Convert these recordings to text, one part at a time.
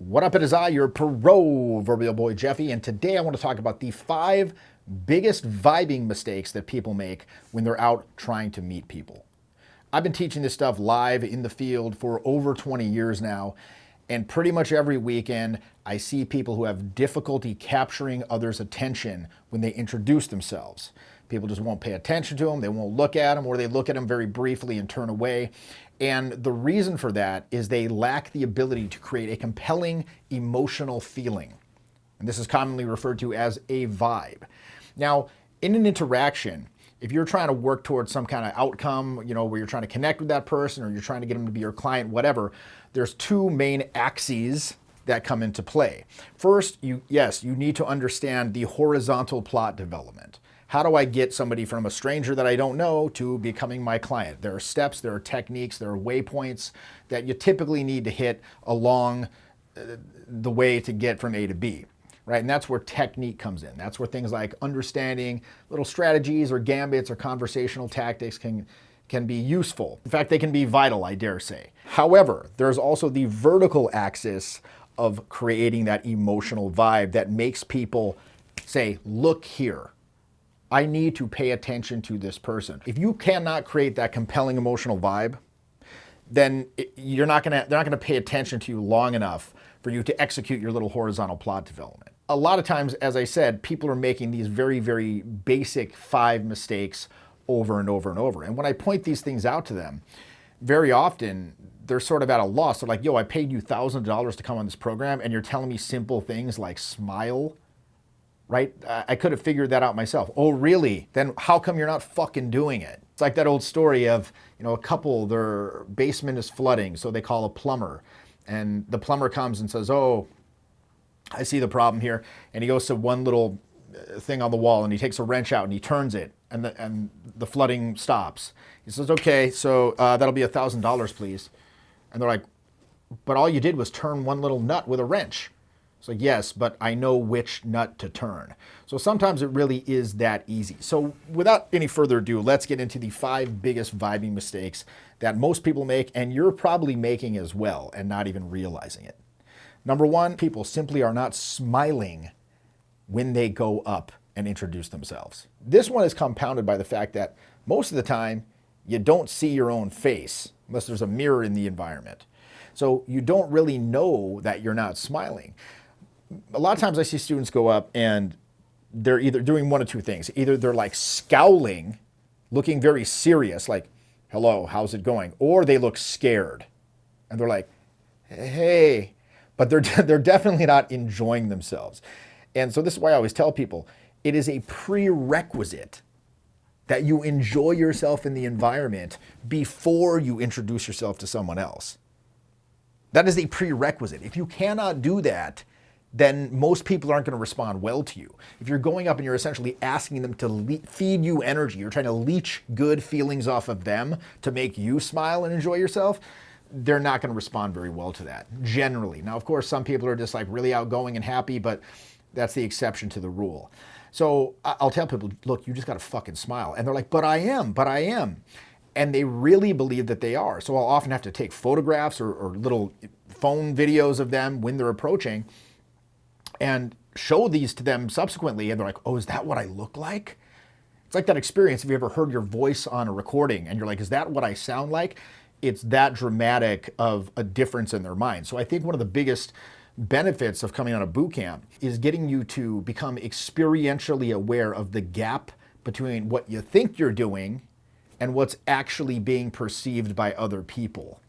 What up, it is I, your proverbial boy Jeffy, and today I want to talk about the 5 biggest vibing mistakes that people make when they're out trying to meet people. I've been teaching this stuff live in the field for over 20 years now, and pretty much every weekend I see people who have difficulty capturing others' attention when they introduce themselves. People just won't pay attention to them, they won't look at them, or they look at them very briefly and turn away. And the reason for that is they lack the ability to create a compelling emotional feeling. And this is commonly referred to as a vibe. Now, in an interaction, if you're trying to work towards some kind of outcome, where you're trying to connect with that person or you're trying to get them to be your client, whatever, there's 2 main axes that come into play. First, you need to understand the horizontal plot development. How do I get somebody from a stranger that I don't know to becoming my client? There are steps, there are techniques, there are waypoints that you typically need to hit along the way to get from A to B, right? And that's where technique comes in. That's where things like understanding little strategies or gambits or conversational tactics can be useful. In fact, they can be vital, I dare say. However, there's also the vertical axis of creating that emotional vibe that makes people say, look here. I need to pay attention to this person. If you cannot create that compelling emotional vibe, then they're not gonna pay attention to you long enough for you to execute your little horizontal plot development. A lot of times, as I said, people are making these very, very basic 5 mistakes over and over and over. And when I point these things out to them, very often they're sort of at a loss. They're like, yo, I paid you $1,000 to come on this program and you're telling me simple things like smile, right? I could have figured that out myself. Oh, really? Then how come you're not fucking doing it? It's like that old story of, a couple, their basement is flooding, so they call a plumber. And the plumber comes and says, oh, I see the problem here. And he goes to one little thing on the wall and he takes a wrench out and he turns it and the flooding stops. He says, okay, so that'll be $1,000, please. And they're like, but all you did was turn one little nut with a wrench. So yes, but I know which nut to turn. So sometimes it really is that easy. So without any further ado, let's get into the 5 biggest vibing mistakes that most people make, and you're probably making as well and not even realizing it. Number 1, people simply are not smiling when they go up and introduce themselves. This one is compounded by the fact that most of the time you don't see your own face unless there's a mirror in the environment. So you don't really know that you're not smiling. A lot of times I see students go up and they're either doing one of 2 things. Either they're like scowling, looking very serious, like, hello, how's it going? Or they look scared and they're like, hey, but they're definitely not enjoying themselves. And so this is why I always tell people, it is a prerequisite that you enjoy yourself in the environment before you introduce yourself to someone else. That is a prerequisite. If you cannot do that, then most people aren't going to respond well to you. If you're going up and you're essentially asking them to feed you energy, you're trying to leech good feelings off of them to make you smile and enjoy yourself, they're not going to respond very well to that, generally. Now, of course, some people are just like really outgoing and happy, but that's the exception to the rule. So I'll tell people, look, you just got to fucking smile. And they're like, but I am. And they really believe that they are. So I'll often have to take photographs or little phone videos of them when they're approaching and show these to them subsequently. And they're like, oh, is that what I look like? It's like that experience. Have you ever heard your voice on a recording and you're like, is that what I sound like? It's that dramatic of a difference in their mind. So I think one of the biggest benefits of coming out of boot camp is getting you to become experientially aware of the gap between what you think you're doing and what's actually being perceived by other people.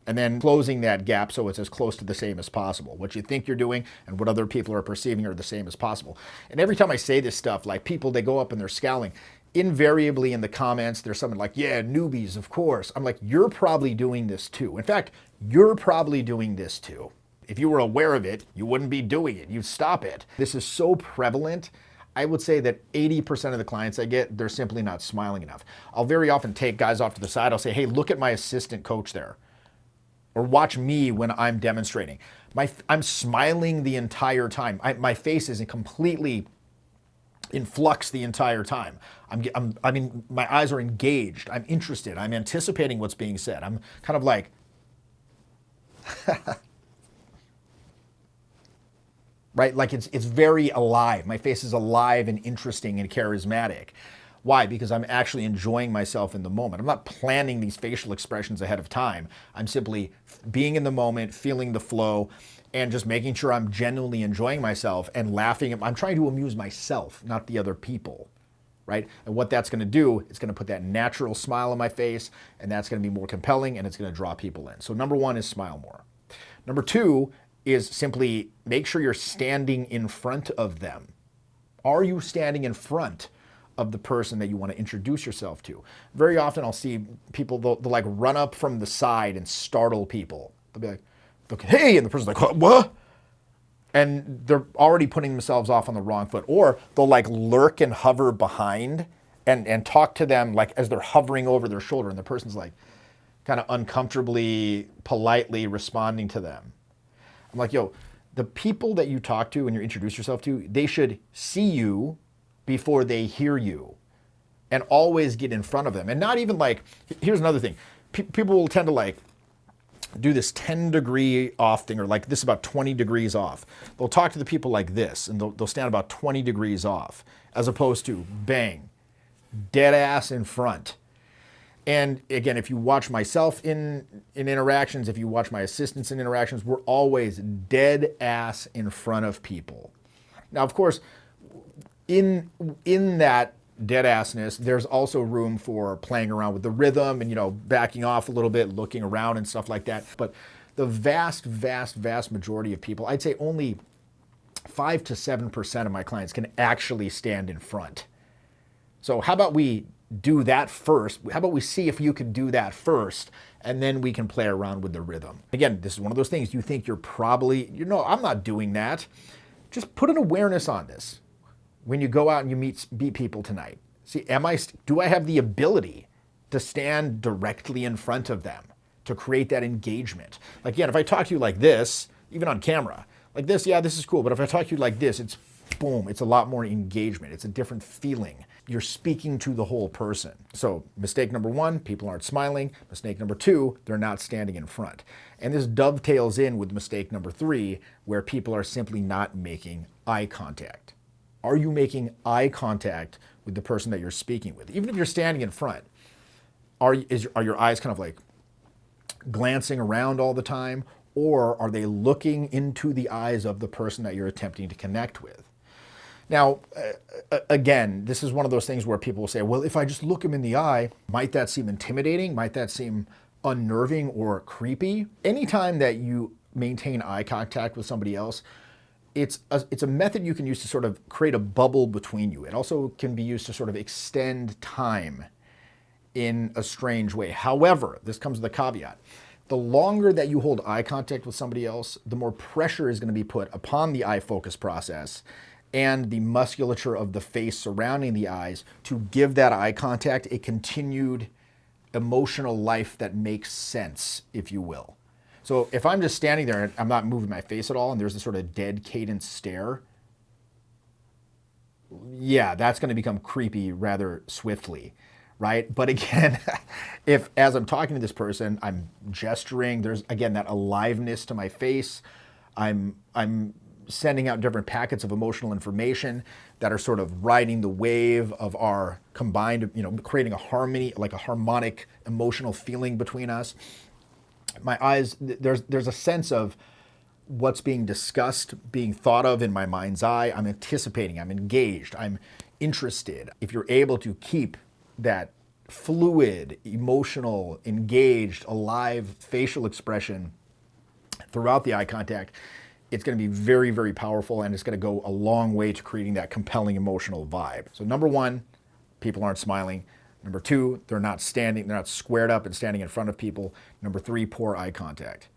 And then closing that gap so it's as close to the same as possible. What you think you're doing and what other people are perceiving are the same as possible. And every time I say this stuff, like people, they go up and they're scowling. Invariably in the comments, there's someone like, yeah, newbies, of course. I'm like, you're probably doing this too. In fact, you're probably doing this too. If you were aware of it, you wouldn't be doing it. You'd stop it. This is so prevalent. I would say that 80% of the clients I get, they're simply not smiling enough. I'll very often take guys off to the side. I'll say, hey, look at my assistant coach there. Or watch me when I'm demonstrating. I'm smiling the entire time. My face is completely in flux the entire time. My eyes are engaged. I'm interested. I'm anticipating what's being said. I'm kind of like, right? Like it's very alive. My face is alive and interesting and charismatic. Why? Because I'm actually enjoying myself in the moment. I'm not planning these facial expressions ahead of time. I'm simply being in the moment, feeling the flow, and just making sure I'm genuinely enjoying myself and laughing. I'm trying to amuse myself, not the other people, right? And what that's going to do, it's going to put that natural smile on my face, and that's going to be more compelling, and it's going to draw people in. So number one is smile more. Number two is simply make sure you're standing in front of them. Are you standing in front of the person that you want to introduce yourself to? Very often I'll see people, they'll like run up from the side and startle people. They'll be like, okay, hey, and the person's like, what? And they're already putting themselves off on the wrong foot. Or they'll like lurk and hover behind and talk to them like as they're hovering over their shoulder, and the person's like kind of uncomfortably, politely responding to them. I'm like, yo, the people that you talk to and you introduce yourself to, they should see you before they hear you, and always get in front of them. And not even like, here's another thing. People will tend to like do this 10-degree off thing, or like this about 20 degrees off. They'll talk to the people like this, and they'll stand about 20 degrees off, as opposed to bang, dead ass in front. And again, if you watch myself in interactions, if you watch my assistants in interactions, we're always dead ass in front of people. Now, of course, in that dead assness, there's also room for playing around with the rhythm and, backing off a little bit, looking around and stuff like that. But the vast majority of people, I'd say only 5 to 7% of my clients can actually stand in front. So how about we do that first? How about we see if you can do that first, and then we can play around with the rhythm. Again, this is one of those things you think I'm not doing that. Just put an awareness on this. When you go out and you meet people tonight, see, do I have the ability to stand directly in front of them to create that engagement? Like, again, if I talk to you like this, even on camera, like this, yeah, this is cool. But if I talk to you like this, it's boom, it's a lot more engagement. It's a different feeling. You're speaking to the whole person. So mistake number one, people aren't smiling. Mistake number two, they're not standing in front. And this dovetails in with mistake number three, where people are simply not making eye contact. Are you making eye contact with the person that you're speaking with? Even if you're standing in front, are your eyes kind of like glancing around all the time, or are they looking into the eyes of the person that you're attempting to connect with? Now, again, this is one of those things where people will say, well, if I just look him in the eye, might that seem intimidating? Might that seem unnerving or creepy? Anytime that you maintain eye contact with somebody else, it's a method you can use to sort of create a bubble between you. It also can be used to sort of extend time in a strange way. However, this comes with a caveat. The longer that you hold eye contact with somebody else, the more pressure is going to be put upon the eye focus process and the musculature of the face surrounding the eyes to give that eye contact a continued emotional life that makes sense, if you will. So if I'm just standing there and I'm not moving my face at all, and there's this sort of dead cadence stare, yeah, that's going to become creepy rather swiftly, right? But again, if as I'm talking to this person, I'm gesturing, there's again that aliveness to my face, I'm sending out different packets of emotional information that are sort of riding the wave of our combined, creating a harmony, like a harmonic emotional feeling between us. My eyes, there's a sense of what's being discussed, being thought of in my mind's eye. I'm anticipating, I'm engaged, I'm interested. If you're able to keep that fluid, emotional, engaged, alive facial expression throughout the eye contact, it's going to be very, very powerful, and it's going to go a long way to creating that compelling emotional vibe. So number one, people aren't smiling. Number two, they're not squared up and standing in front of people. Number three, poor eye contact.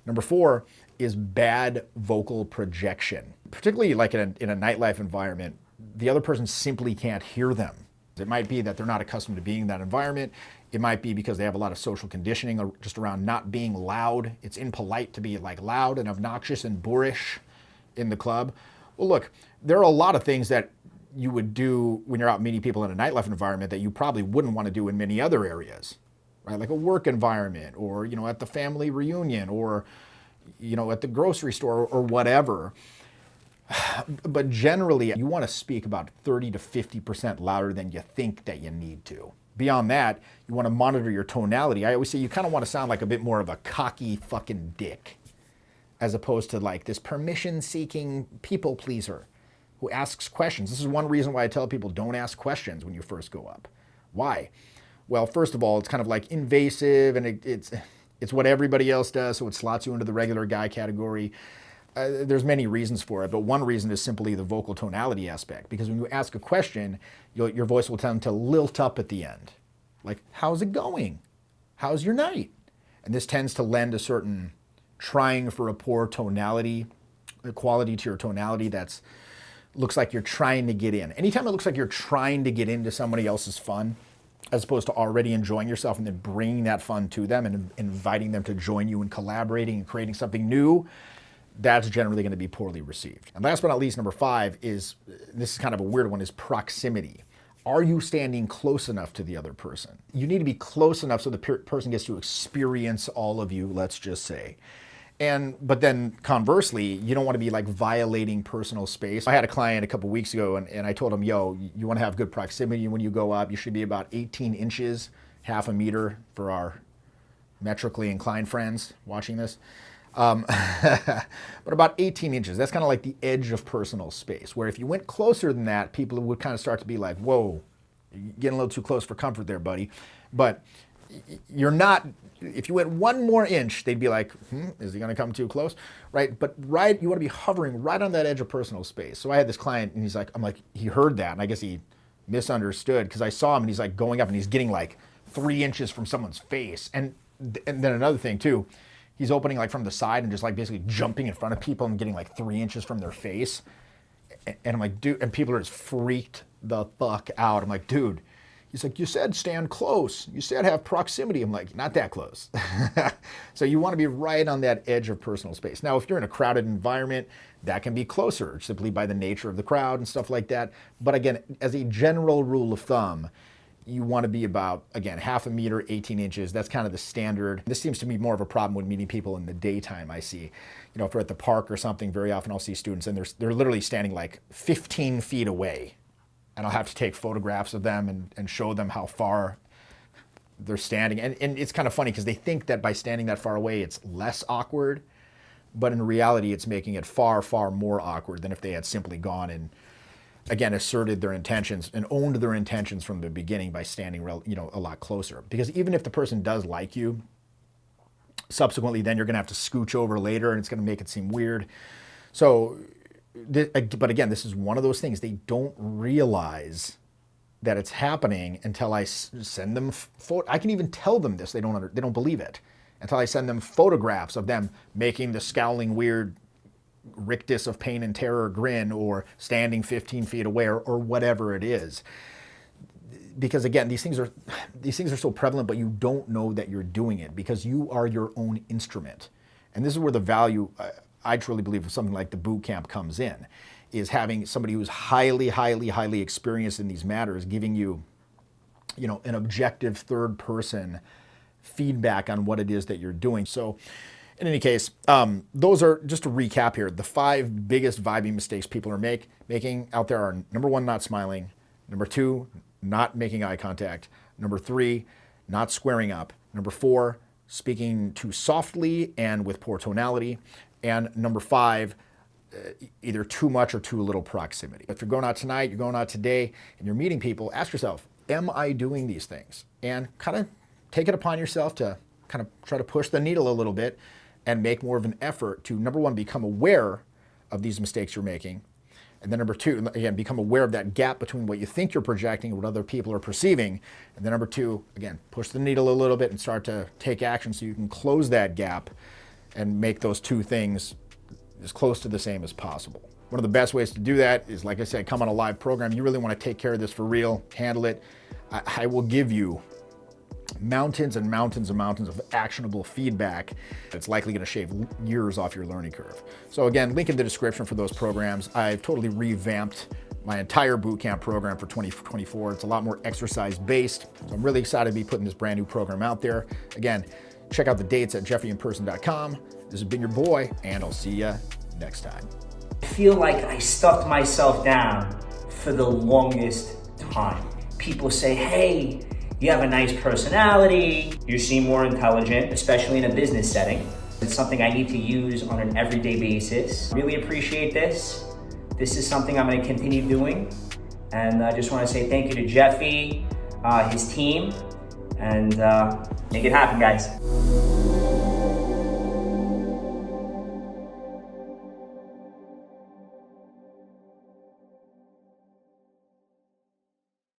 Number four is bad vocal projection. Particularly like in a nightlife environment, the other person simply can't hear them. It might be that they're not accustomed to being in that environment. It might be because they have a lot of social conditioning just around not being loud. It's impolite to be like loud and obnoxious and boorish in the club. Well, look, there are a lot of things that you would do when you're out meeting people in a nightlife environment that you probably wouldn't want to do in many other areas, right? Like a work environment, or, at the family reunion, or, at the grocery store, or whatever. But generally, you want to speak about 30 to 50% louder than you think that you need to. Beyond that, you want to monitor your tonality. I always say you kind of want to sound like a bit more of a cocky fucking dick, as opposed to like this permission-seeking people pleaser who asks questions. This is one reason why I tell people don't ask questions when you first go up. Why? Well, first of all, it's kind of like invasive, and it's what everybody else does, so it slots you into the regular guy category. There's many reasons for it, but one reason is simply the vocal tonality aspect. Because when you ask a question, your voice will tend to lilt up at the end. Like, how's it going? How's your night? And this tends to lend a certain trying for a poor tonality, quality to your tonality that's looks like you're trying to get in. Anytime it looks like you're trying to get into somebody else's fun, as opposed to already enjoying yourself and then bringing that fun to them and inviting them to join you in collaborating and creating something new, that's generally going to be poorly received. And last but not least, number 5 is, this is kind of a weird one, is proximity. Are you standing close enough to the other person? You need to be close enough so the person gets to experience all of you, let's just say. But then conversely, you don't want to be like violating personal space. I had a client a couple weeks ago and I told him, yo, you want to have good proximity when you go up. You should be about 18 inches, half a meter for our metrically inclined friends watching this. But about 18 inches, that's kind of like the edge of personal space, where if you went closer than that, people would kind of start to be like, whoa, you're getting a little too close for comfort there, buddy. But you're not, if you went one more inch, they'd be like, is he gonna come too close, right? But you wanna be hovering right on that edge of personal space. So I had this client and he's like, he heard that, and I guess he misunderstood, because I saw him and he's like going up and he's getting like 3 inches from someone's face. And then another thing too, he's opening like from the side and just like basically jumping in front of people and getting like 3 inches from their face. And I'm like, dude, and people are just freaked the fuck out. I'm like, dude, he's like, you said stand close. You said have proximity. I'm like, not that close. So you want to be right on that edge of personal space. Now, if you're in a crowded environment, that can be closer simply by the nature of the crowd and stuff like that. But again, as a general rule of thumb, you want to be about, again, half a meter, 18 inches. That's kind of the standard. This seems to be more of a problem when meeting people in the daytime. I see, if we're at the park or something, very often I'll see students and they're literally standing like 15 feet away. And I'll have to take photographs of them and show them how far they're standing. And it's kind of funny because they think that by standing that far away, it's less awkward. But in reality, it's making it far, far more awkward than if they had simply gone and, again, asserted their intentions and owned their intentions from the beginning by standing a lot closer. Because even if the person does like you, subsequently then you're going to have to scooch over later and it's going to make it seem weird. So, but again, this is one of those things they don't realize that it's happening until I send them I can even tell them this, they don't believe it until I send them photographs of them making the scowling weird rictus of pain and terror grin, or standing 15 feet away, or whatever it is. Because again, these things are so prevalent, but you don't know that you're doing it because you are your own instrument. And this is where the value, I truly believe, of something like the boot camp comes in, is having somebody who's highly, highly, highly experienced in these matters, giving you, an objective third person feedback on what it is that you're doing. So in any case, those are, just to recap here, the 5 biggest vibing mistakes people are making out there are: number 1, not smiling; number 2, not making eye contact; number 3, not squaring up; number 4, speaking too softly and with poor tonality; and number 5, either too much or too little proximity. If you're going out tonight, you're going out today, and you're meeting people, ask yourself, am I doing these things? And kind of take it upon yourself to kind of try to push the needle a little bit and make more of an effort to, number 1, become aware of these mistakes you're making. And then number 2, again, become aware of that gap between what you think you're projecting and what other people are perceiving. And then number 2, again, push the needle a little bit and start to take action so you can close that gap and make those two things as close to the same as possible. One of the best ways to do that is, like I said, come on a live program. You really want to take care of this for real, handle it. I will give you mountains and mountains and mountains of actionable feedback that's likely going to shave years off your learning curve. So again, link in the description for those programs. I've totally revamped my entire bootcamp program for 2024. It's a lot more exercise based. So I'm really excited to be putting this brand new program out there. Again, check out the dates at jeffreyinperson.com. This has been your boy, and I'll see you next time. feel like I stuffed myself down for the longest time. People say, hey, you have a nice personality, you seem more intelligent, especially in a business setting. It's something I need to use on an everyday basis. Really appreciate this. This is something I'm going to continue doing. And I just want to say thank you to Jeffy, his team, and make it happen, guys.